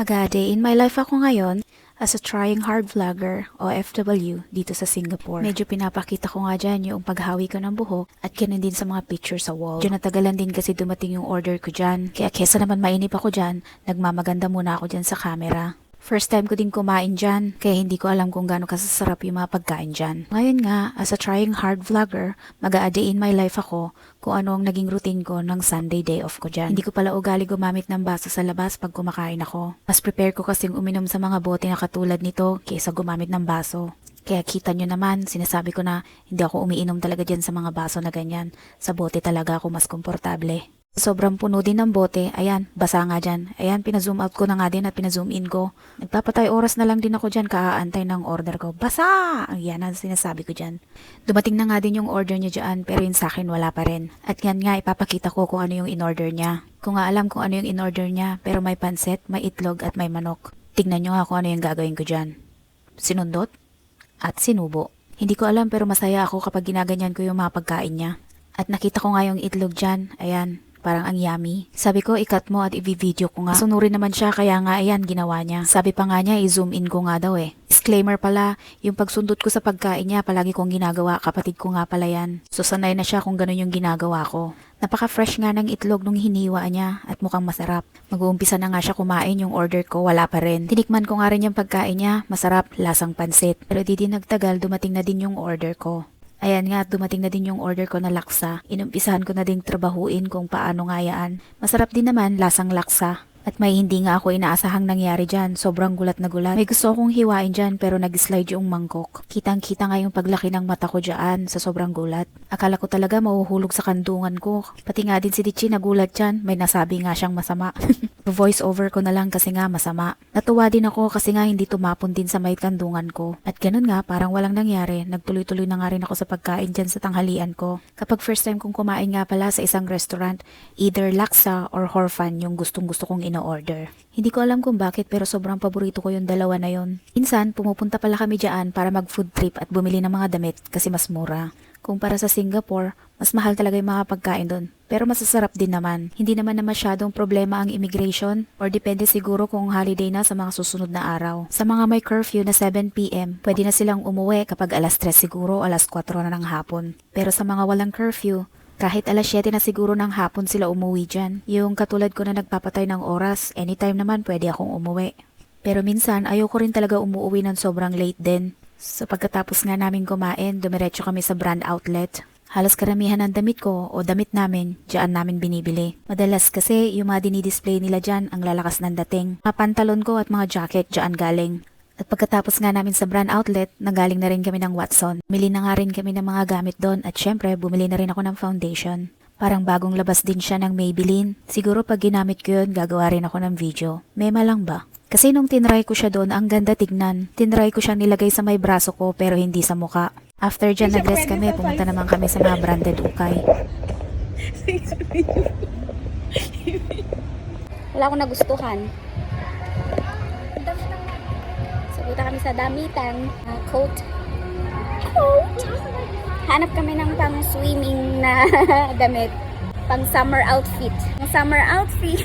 Mag-a-day in my life ako ngayon as a trying hard vlogger o FW dito sa Singapore. Medyo pinapakita ko nga dyan yung paghawi ko ng buhok at ganun din sa mga picture sa wall. Medyo natagalan din kasi dumating yung order ko dyan. Kaya kesa naman mainip ako dyan, nagmamaganda muna ako dyan sa camera. First time ko din kumain dyan, kaya hindi ko alam kung gaano kasasarap yung mga pagkain dyan. Ngayon nga, as a trying hard vlogger, mag-a-day in my life ako kung ano ang naging routine ko ng Sunday day off ko dyan. Hindi ko pala ugali gumamit ng baso sa labas pag kumakain ako. Mas prepare ko kasing uminom sa mga bote na katulad nito kaysa gumamit ng baso. Kaya kita nyo naman, sinasabi ko na hindi ako umiinom talaga dyan sa mga baso na ganyan. Sa bote talaga ako mas komportable. Sobrang puno din ng bote. Ayan, basa nga dyan. Ayan, pina-zoom out ko na nga din at pina-zoom in ko. Nagpapatay oras na lang din ako dyan kaaantay ng order ko. Basa! Ayan ang sinasabi ko dyan. Dumating na nga din yung order niya dyan pero yun sa akin wala pa rin. At yan nga, ipapakita ko kung ano yung in-order niya. Kung nga alam kung ano yung in-order niya pero may pansit, may itlog at may manok. Tignan nyo nga kung ano yung gagawin ko dyan. Sinundot at sinubo. Hindi ko alam pero masaya ako kapag ginaganyan ko yung mga pagkain niya. At nakita ko nga yung itlog dyan. Ayan. Parang ang yummy. Sabi ko, i-cut mo at i-video ko nga. Sunurin naman siya, kaya nga ayan, ginawa niya. Sabi pa nga niya, i-zoom in ko nga daw eh. Disclaimer pala, yung pagsundot ko sa pagkain niya, palagi kong ginagawa, kapatid ko nga pala yan. So sanay na siya kung ganun yung ginagawa ko. Napaka-fresh nga ng itlog nung hiniwa niya at mukhang masarap. Mag-uumpisa na nga siya kumain, yung order ko, wala pa rin. Tinikman ko nga rin yung pagkain niya, masarap, lasang pansit. Pero di din nagtagal, dumating na din yung order ko. Ayan nga, dumating na din yung order ko na laksa. Inumpisahan ko na ding trabahuin kung paano nga yaan. Masarap din naman, lasang laksa. At may hindi nga ako inaasahang nangyari dyan. Sobrang gulat na gulat. May gusto akong hiwain dyan pero nag-slide yung mangkok. Kitang-kita nga yung paglaki ng mata ko dyan sa sobrang gulat. Akala ko talaga mahuhulog sa kandungan ko. Pati nga din si Dichi nagulat dyan. May nasabi nga siyang masama. Voice over ko na lang kasi nga masama. Natuwa din ako kasi nga hindi tumapon din sa may kandungan ko. At ganun nga, parang walang nangyari. Nagtuloy-tuloy na nga rin ako sa pagkain dyan sa tanghalian ko. Kapag first time kong kumain nga pala sa isang restaurant, either laksa or horfan yung gustong-gusto kong order. Hindi ko alam kung bakit pero sobrang paborito ko yung dalawa na yon. Minsan, pumupunta pala kami dyan para mag-food trip at bumili ng mga damit kasi mas mura. Kumpara sa Singapore, mas mahal talaga yung mga pagkain doon. Pero masasarap din naman. Hindi naman na masyadong problema ang immigration or depende siguro kung holiday na sa mga susunod na araw. Sa mga may curfew na 7 p.m., pwede na silang umuwi kapag alas 3 siguro, alas 4 na ng hapon. Pero sa mga walang curfew, kahit alas 7 na siguro ng hapon sila umuwi dyan. Yung katulad ko na nagpapatay ng oras, anytime naman pwede akong umuwi. Pero minsan, ayoko rin talaga umuwi ng sobrang late din. So pagkatapos nga namin kumain, dumiretso kami sa brand outlet. Halos karamihan ng damit ko o damit namin, dyan namin binibili. Madalas kasi yung mga dinidisplay nila dyan ang lalakas ng dating. Mga pantalon ko at mga jacket dyan galing. At pagkatapos nga namin sa brand outlet, nanggaling na rin kami ng Watson. Bumili na nga rin kami ng mga gamit doon at syempre bumili na rin ako ng foundation. Parang bagong labas din siya ng Maybelline. Siguro pag ginamit ko yun, gagawa rin ako ng video. Mema lang ba? Kasi nung tinry ko siya doon, ang ganda tignan. Tinry ko siya nilagay sa may braso ko pero hindi sa muka. After dyan nag-rest kami, pumunta naman kami sa mga branded ukay. Wala akong nagustuhan. Punta kami sa damitan. Coat. Hanap kami ng pang swimming na damit. Pang summer outfit. Ang summer outfit.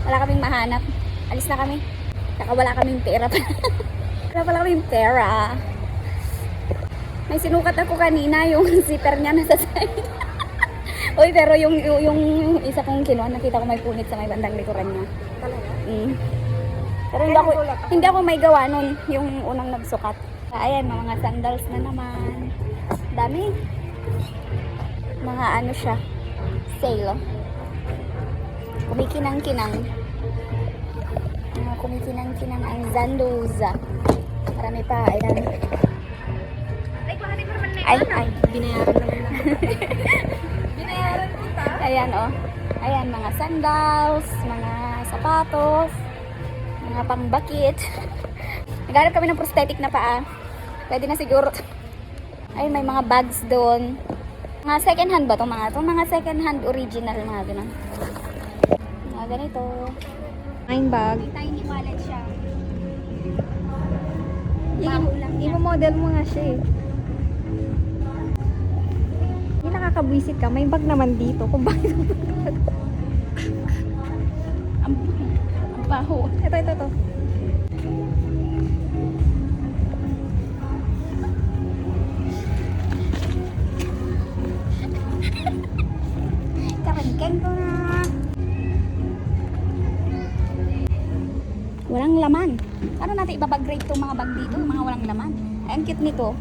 Wala kaming mahanap. Alis na kami. Saka wala kaming pera. Wala pala kaming pera. May sinukat ako kanina. Yung zipper niya nasa side. Uy, pero yung isa kong kinuha, nakita ko may punit sa may bandang likuran niya. Talaga? Pero hindi ako may gawa nun, yung unang nagsukat. Ayan, mga sandals na naman. Dami. Mga ano siya, sale. Kumikinang-kinang. Kumikinang-kinang ang Zandoza. Marami pa, ayan. Ay, binayaran naman na. Binayaran ko ta? Ayan, oh. Ayan, mga sandals, mga sapatos. Mga pangbakit. Naghanap kami ng prosthetic na paa. Pwede na siguro. Ay, may mga bags doon. Mga second hand ba itong mga? Itong mga second hand original, mga ganun. Mga ganito. Nine bag. May tiny wallet siya. I-model mo nga siya eh. Hindi nakakabwisit ka. May bag naman dito. Kung bakit Ang Baho. Ito. Karengkeng ko na. Walang laman. Paano natin ibabag-grade itong mga bag dito? Mga walang laman. Ay, ang cute nito.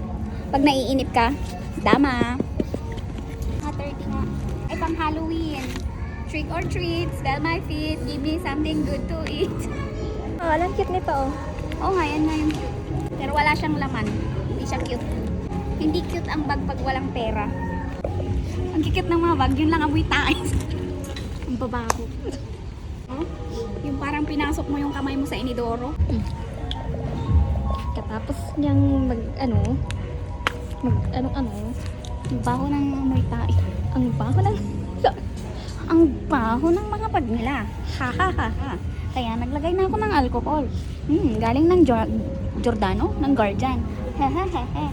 Pag naiinip ka, dama. 30 nga. Ay, pang Halloween. Trick or treat, smell my feet, give me something good to eat. Oh, alam cute nito oh. Oo nga, yan nga yung cute. Pero wala siyang laman. Hindi siya cute. Hindi cute ang bag pag walang pera. Ang cute ng mga bag, yun lang amoy tais. Ang babaho. Oh, yung parang pinasok mo yung kamay mo sa inidoro. Katapos niyang ano. Ang baho ng amoy tais. Ang baho ng... Ang baho ng mga bag nila. Ha ha ha ha. Kaya naglagay na ako ng alcohol. Galing ng Giordano, ng Guardian. Ha ha ha ha.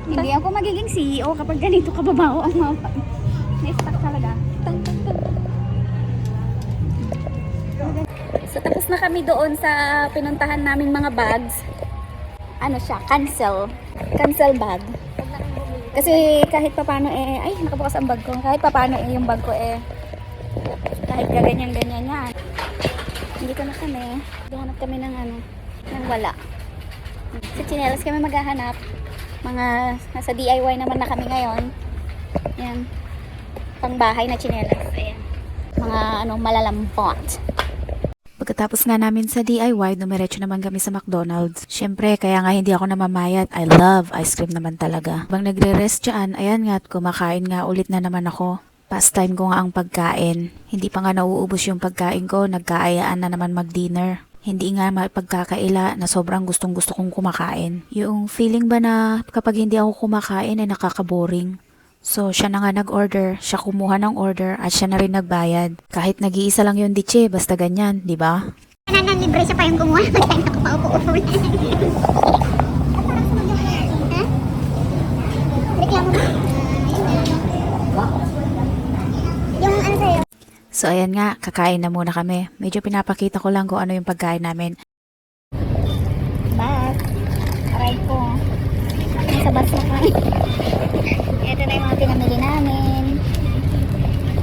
Hindi ako magiging CEO kapag ganito kababaho ang mga bag. Na-stuck talaga. So tapos na kami doon sa pinuntahan naming mga bags. Ano siya? Cancel. Cancel bag. Kasi kahit papaano ay nakabukas ang bag ko. Kahit papaano yung bag ko kahit gaganyan-ganyan yan. Hindi ko na kami. Maghahanap kami ng ng wala. Sa tsinelas kami maghahanap. Mga nasa DIY naman na kami ngayon. Yan. Pangbahay na tsinelas. Ayan. Mga malalambot. Pagkatapos nga namin sa DIY, dumiretso naman kami sa McDonald's. Syempre, kaya nga hindi ako namamayat. I love ice cream naman talaga. Habang nagre-rest dyan, ayan nga at kumakain nga ulit na naman ako. Pastime ko nga ang pagkain. Hindi pa nga nauubos yung pagkain ko, nagkaayaan na naman mag-dinner. Hindi nga mapagkakaila na sobrang gustong-gusto kong kumakain. Yung feeling ba na kapag hindi ako kumakain ay nakaka-boring. So, siya na nga nag-order, siya kumuha ng order at siya na rin nagbayad. Kahit nag-iisa lang yung ditche, basta ganyan, di ba? Kanan libre siya pa yung kumuha. Magkano ako paupo-upo. Reklamo ba? Yung ano sa'yo? So, ayan nga, kakain na muna kami. Medyo pinapakita ko lang kung ano yung pagkain namin. Bas. Aray ko. Nasa bus na kami. Ito na yung mga pinamili namin.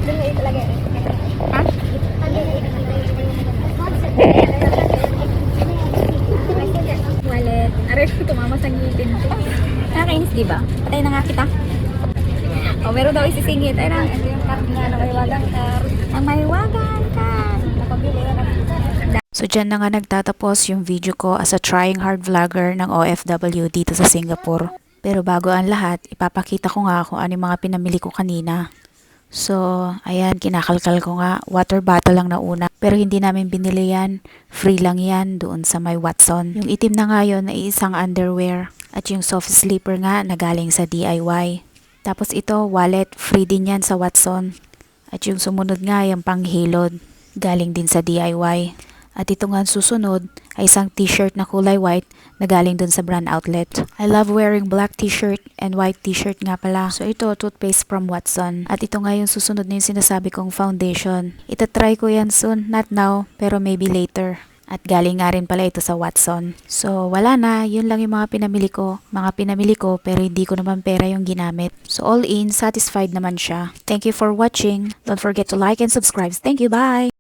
Doon mo italagay. Ha? Wallet. Aray ko, tumama sa ngipin ko. Nakakainis, di ba? Patay na nga kita. O, meron daw isisingit. Ay na, ito yung card nga na may wagang card. Ang may wagang card. Napabili na So, dyan na nga nagtatapos yung video ko as a trying hard vlogger ng OFW dito sa Singapore. Pero bago ang lahat, ipapakita ko nga kung ano yung mga pinamili ko kanina. So, ayan, kinakalkal ko nga. Water bottle lang na una. Pero hindi namin binili yan. Free lang yan doon sa may Watson. Yung itim na nga yun ay isang underwear. At yung soft sleeper nga na galing sa DIY. Tapos ito, wallet. Free din yan sa Watson. At yung sumunod nga, yung panghilod. Galing din sa DIY. At ito nga susunod ay isang t-shirt na kulay white na galing dun sa brand outlet. I love wearing black t-shirt and white t-shirt nga pala. So ito, toothpaste from Watson. At ito nga yung susunod na yung sinasabi kong foundation. Itatry ko yan soon, not now, pero maybe later. At galing nga rin pala ito sa Watson. So wala na, yun lang yung mga pinamili ko. Mga pinamili ko pero hindi ko naman pera yung ginamit. So all in, satisfied naman siya. Thank you for watching. Don't forget to like and subscribe. Thank you, bye!